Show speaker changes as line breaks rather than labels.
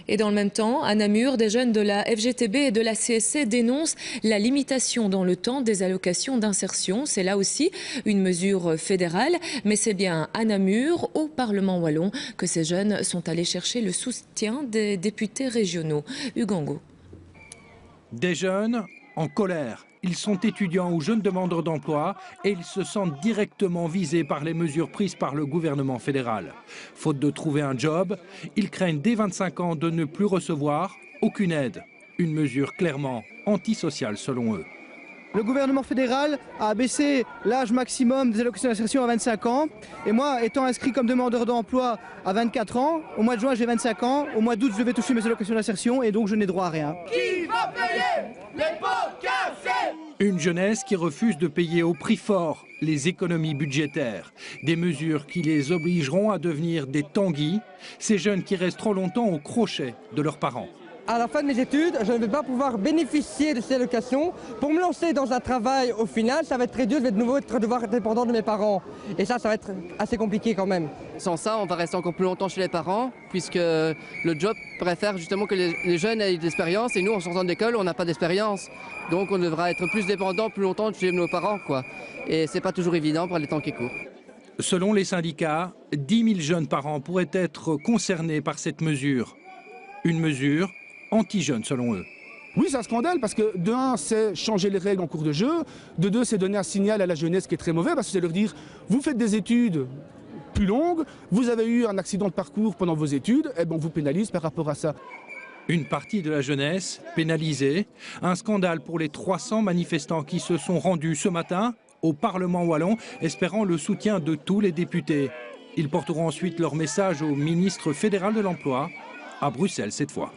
Et dans le même temps, à Namur, des jeunes de la FGTB et de la CSC dénoncent la limitation dans le temps des allocations d'insertion. C'est là aussi une mesure fédérale, mais c'est bien à Namur, au Parlement wallon, que ces jeunes sont allés chercher le soutien des députés régionaux. Ugango.
Des jeunes en colère. Ils sont étudiants ou jeunes demandeurs d'emploi et ils se sentent directement visés par les mesures prises par le gouvernement fédéral. Faute de trouver un job, ils craignent dès 25 ans de ne plus recevoir aucune aide. Une mesure clairement antisociale selon eux.
Le gouvernement fédéral a abaissé l'âge maximum des allocations d'insertion à 25 ans. Et moi, étant inscrit comme demandeur d'emploi à 24 ans, au mois de juin j'ai 25 ans, au mois d'août je vais toucher mes allocations d'insertion et donc je n'ai droit à rien.
Qui va payer les pots cassés ?
Une jeunesse qui refuse de payer au prix fort les économies budgétaires. Des mesures qui les obligeront à devenir des tanguis, ces jeunes qui restent trop longtemps au crochet de leurs parents.
À la fin de mes études, je ne vais pas pouvoir bénéficier de ces allocations. Pour me lancer dans un travail, au final, ça va être très dur, je vais de nouveau être dépendant de mes parents. Et ça va être assez compliqué quand même.
Sans ça, on va rester encore plus longtemps chez les parents, puisque le job préfère justement que les jeunes aient de l'expérience, et nous, en sortant d'école, on n'a pas d'expérience. Donc on devra être plus dépendant plus longtemps chez nos parents, quoi. Et c'est pas toujours évident pour les temps qui courent.
Selon les syndicats, 10 000 jeunes par an pourraient être concernés par cette mesure. Une mesure anti-jeunes selon eux.
Oui, c'est un scandale parce que de un, c'est changer les règles en cours de jeu. De deux, c'est donner un signal à la jeunesse qui est très mauvais parce que c'est leur dire vous faites des études plus longues, vous avez eu un accident de parcours pendant vos études, et bon, on vous pénalise par rapport à ça.
Une partie de la jeunesse pénalisée. Un scandale pour les 300 manifestants qui se sont rendus ce matin au Parlement wallon, espérant le soutien de tous les députés. Ils porteront ensuite leur message au ministre fédéral de l'Emploi, à Bruxelles cette fois.